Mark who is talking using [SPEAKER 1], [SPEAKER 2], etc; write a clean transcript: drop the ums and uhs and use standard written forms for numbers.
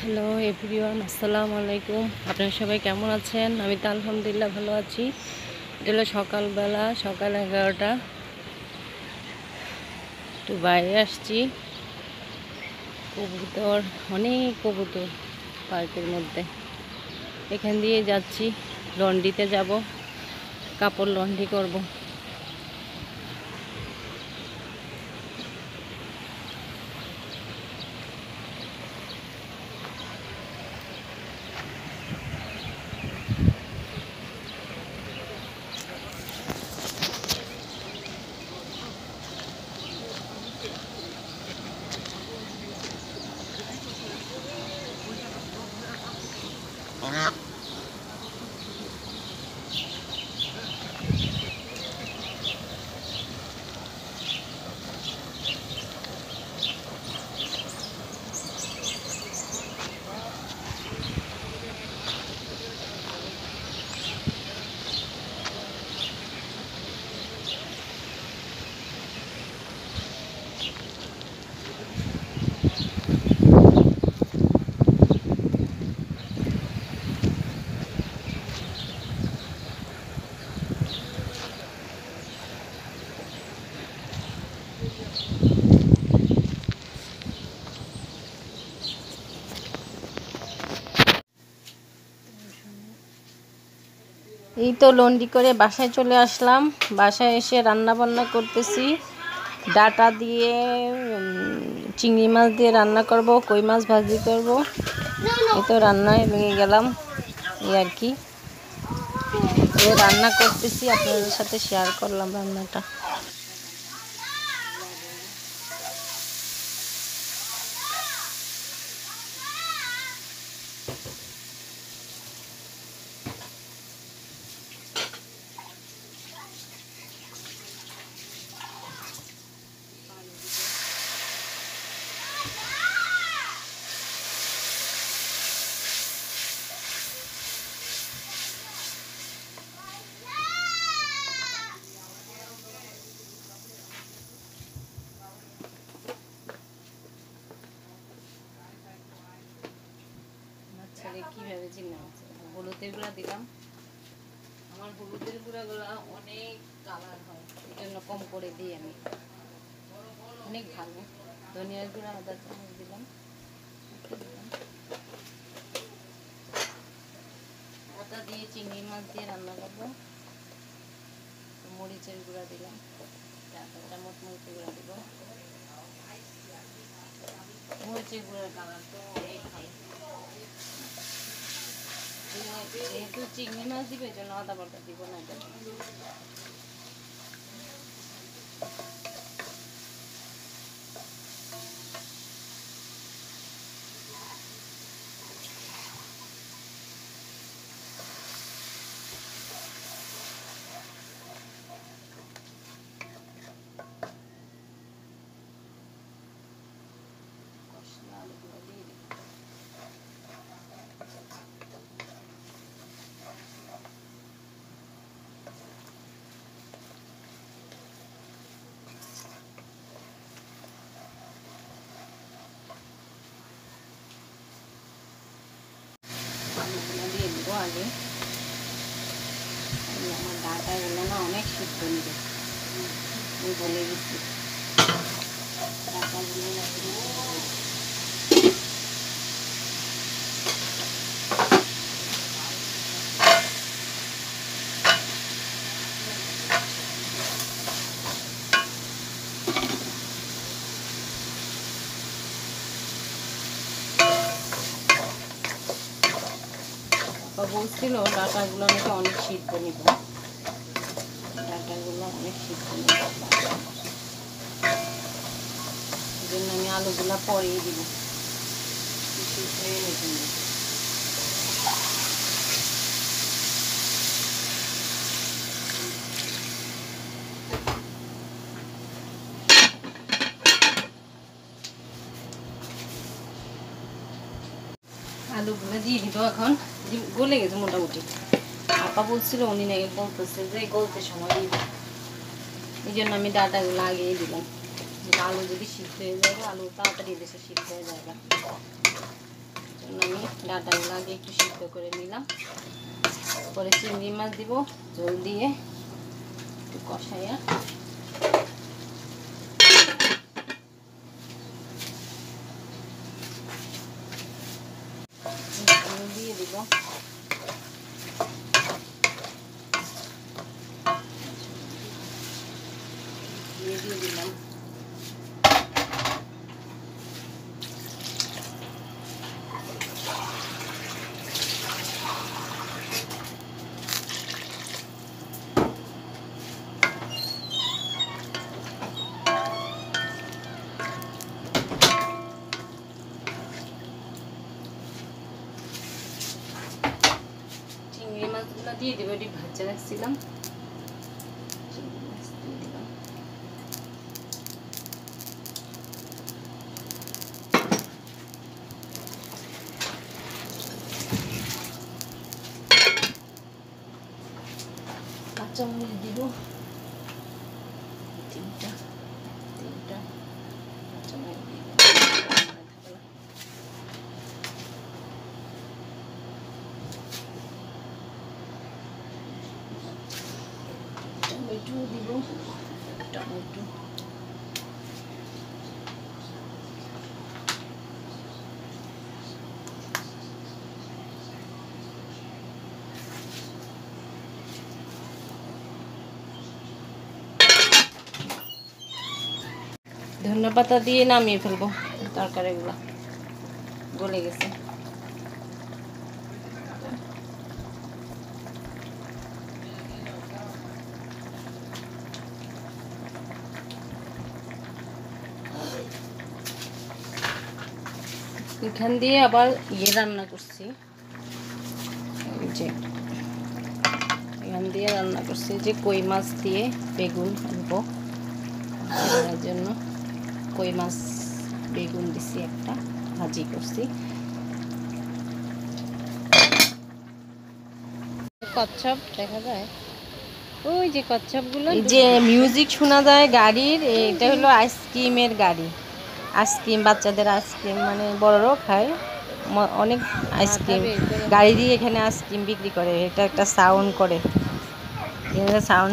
[SPEAKER 1] Hello everyone, আসসালামু আলাইকুম। আপনারা সবাই কেমন আছেন? আমি তো আলহামদুলিল্লাহ ভালো আছি। এটা হলো সকালবেলা, সকাল 11টা। একটু বাইরে আসছি। কবুতর, অনেক কবুতর পার্কের মধ্যে। এখান দিয়ে যাচ্ছি, লন্ড্রিতে যাব, কাপড় লন্ড্রি করব। এই তো লন্ড্রি করে বাসায় চলে আসলাম। বাসায় এসে রান্না বান্না করতেছি। ডাটা দিয়ে চিংড়ি মাছ দিয়ে রান্না করব, কই মাছ ভাজি করব। এই তো রান্নায় লেগে গেলাম, এই আর কি। রান্না করতেছি, আপনাদের সাথে শেয়ার করলাম রান্নাটা। ছেলে কিভাবে চিন্তা হচ্ছে, হলুদের গুঁড়া দিলাম। আমার হলুদের গুঁড়াগুলো অনেক কালার হয়, এই জন্য কম করে দিই আমি। অনেক ভালো। ধনিয়ার গুঁড়া আদা চামচ দিলাম। আদা দিয়ে চিংড়ি মাছ দিয়ে রান্না করবো। মরিচের গুঁড়া দিলাম, 4 চামচ মরিচের গুঁড়া দিব। মরিচের গুঁড়ার কালার তো অনেক ভালো। যেহেতু চিংড়ি মাছ দিবে, এই জন্য আদা বাটা দিব না। দিয়ে দিব আগে। আমার ডাটাগুলো না অনেক সিদ্ধ নিবে, আমি বলে গেছি। ডাটাগুলো বলছিল ডাটাগুলো নাকি অনেক সিদ্ধ নিব, ডাটাগুলো অনেক সিদ্ধ নিব। এই জন্য আমি আলুগুলা পরেই দিব। আলুগুলো দিয়ে দিব এখন, গলে গেছে মোটামুটি। আপা বলছিল, উনি নাকি বলতেছে যে গলতে সময় দিব, এই জন্য আমি ডাটাগুলো আগিয়ে দিলাম। আলু যদি সিদ্ধ হয়ে যাবে, আলু তাড়াতাড়ি দেশে সিদ্ধ হয়ে যাবে। আমি ডাঁটাগুলো আগে একটু সিদ্ধ করে নিলাম, পরে চিংড়ি মাছ দিব জল দিয়ে একটু কষাইয়া দিয়ে দিব। দিয়ে দিলাম চিংড়ি মাছগুলো দিয়ে দেবো, এটি ভাজা রাখছিলাম। চিংড়ি মাছ দিয়ে দিলাম। কাঁচামরিচ দিব 3টা কাঁচামরিচ দিয়ে টমেটো দিব, টমেটো ধনেপাতা দিয়ে নামিয়ে ফেলবো। তরকারিগুলো গলে গেছে। এখান দিয়ে আবার রান্না করছি, এখান দিয়ে রান্না করছি যে কই মাছ দিয়ে বেগুন আনবো জন্য। কই মাছ বেগুন দিছি, একটা ভাজি করছি। কচ্ছপ দেখা যায়, ওই যে কচ্ছপগুলো, যে মিউজিক শোনা যায় গাড়ির, এটা হলো আইসক্রিমের গাড়ি। আইসক্রিম, বাচ্চাদের আইসক্রিম, মানে বড়রাও খায়, অনেক আইসক্রিম গাড়ি দিয়ে এখানে আইসক্রিম বিক্রি করে। এটা একটা সাউন্ড করে, সাউন্ড